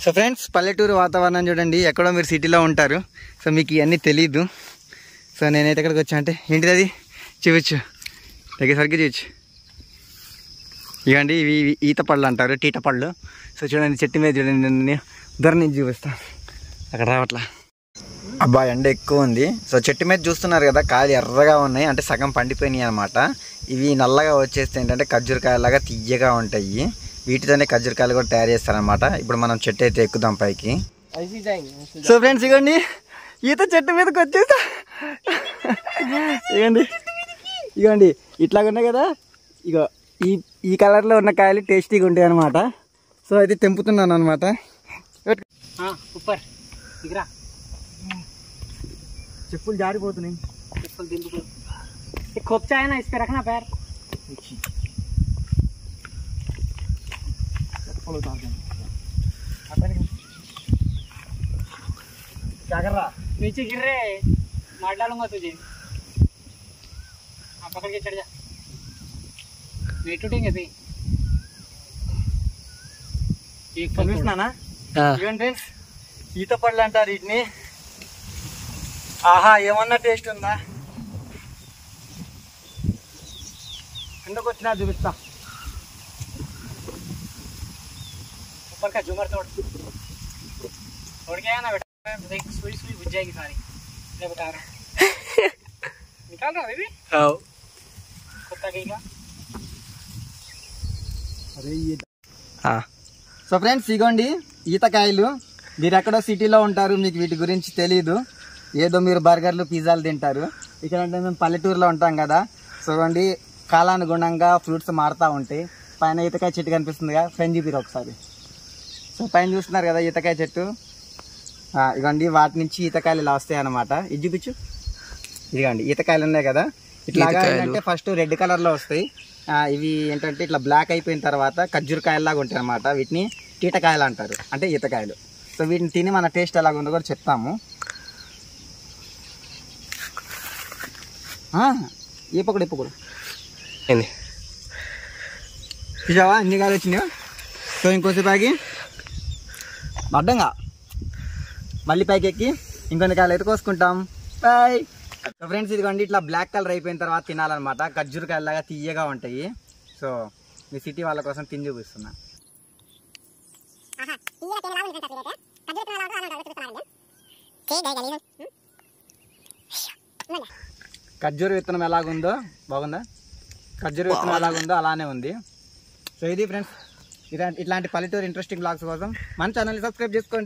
So friends, పల్లెటూరు వాతావరణం చూడండి. ఎక్కడో మీరు సిటీలో ఉంటారు, సో మీకు ఇవన్నీ తెలీదు. సో నేనైతే ఎక్కడికి వచ్చా అంటే ఏంటిది అది చూవచ్చు, దగ్గరసరికి చూవచ్చు. ఇవ్వండి, ఇవి ఈత పళ్ళు అంటారు, టీట పళ్ళు. సో చూడండి, చెట్టు మీద చూడండి, నేను దూరం నుంచి చూపిస్తాను, అక్కడ రావట్లా. అబ్బా ఎండ ఎక్కువ ఉంది. సో చెట్టు మీద చూస్తున్నారు కదా, కాయలు ఎర్రగా ఉన్నాయి, అంటే సగం పండిపోయినాయి అనమాట. ఇవి నల్లగా వచ్చేస్తే ఏంటంటే ఖర్జూరకాయలాగా తియ్యగా ఉంటాయి. వీటితోనే ఖర్జూరకాయలు కూడా తయారు చేస్తారనమాట. ఇప్పుడు మనం చెట్టు అయితే ఎక్కుదాం పైకి. సో ఫ్రెండ్స్, ఇగోండి ఈత చెట్టు మీదకి వచ్చేసా. ఇగోండి ఇట్లాగా ఉన్నాయి కదా, ఇగో ఈ కలర్లో ఉన్న కాయలు టేస్టీగా ఉంటాయి అనమాట. సో అయితే తెంపుతున్నాను అనమాట. చెప్పులు జారిపోతున్నాయి. చెప్పులు దింపుకో. खोपचा है ना, इस पे रखना पैर. क्या कर रहा? नीचे गिर रहे, मार डालूंगा तुझे. आप पकड़ के चढ़ जा, नहीं टूटेंगे सही. एक फल ना फ्रेंड्स, ఈత పళ్ళు అంటారు వీటిని. ఆహా, ఏమన్నా టేస్ట్ ఉందా? కిందకు వచ్చినా చూపిస్తా. ऊपर का झूमर तोड़ गया ना बेटा, देख सुई सुई बुझ जाएगी सारी. मैं बता रहा हूँ. निकाल रहा बेबी. हाँ, कुत्ता गईगा. अरे ये సో ఫ్రెండ్స్, ఇగోండి ఈతకాయలు. మీరు ఎక్కడో సిటీలో ఉంటారు, మీకు వీటి గురించి తెలీదు. ఏదో మీరు బర్గర్లు పిజ్జాలు తింటారు. ఇక్కడ అంటే మేము పల్లెటూరులో ఉంటాం కదా. సో ఇగోండి, కాలానుగుణంగా ఫ్రూట్స్ మారుతూ ఉంటాయి. పైన ఈతకాయ చెట్టు కనిపిస్తుందిగా, ఫ్రెండ్ చూపిరు ఒకసారి. సో పైన చూస్తున్నారు కదా ఈతకాయ చెట్టు, ఇగోండి వాటి నుంచి ఈతకాయలు ఇలా వస్తాయి అన్నమాట. ఇది చూపించు. ఇదిగోండి ఈతకాయలు ఉన్నాయి కదా, ఇట్లాగా ఏంటంటే ఫస్ట్ రెడ్ కలర్లో వస్తాయి. ఇవి ఏంటంటే ఇట్లా బ్లాక్ అయిపోయిన తర్వాత ఖర్జూరకాయలాగా ఉంటాయి అన్నమాట. వీటిని టీటకాయలు అంటారు, అంటే ఈతకాయలు. సో వీటిని తిని మన టేస్ట్ ఎలాగ ఉందో కూడా చెప్తాము. ఇప్పుడు చూసావా ఎన్ని కాయలు వచ్చినాయో. సో ఇంకోసేపు ఆగి అడ్డంగా మళ్ళీ పైకి ఎక్కి ఇంకొన్ని కాయలు అయితే కోసుకుంటాం. బాయ్. సో ఫ్రెండ్స్, ఇదిగోండి ఇట్లా బ్లాక్ కలర్ అయిపోయిన తర్వాత తినాలన్నమాట. ఖర్జూరకాయలాగా తీయగా ఉంటాయి. సో మీ సిటీ వాళ్ళ కోసం తిని చూపిస్తున్నా. ఖర్జూర విత్తనం ఎలాగుందో బాగుందా? ఖర్జూర విత్తనం ఎలాగుందో అలానే ఉంది. సో ఇది ఫ్రెండ్స్, ఇట్లాంటి పల్లెటూరు ఇంట్రెస్టింగ్ బ్లాగ్స్ కోసం మన ఛానల్ని సబ్స్క్రైబ్ చేసుకోండి.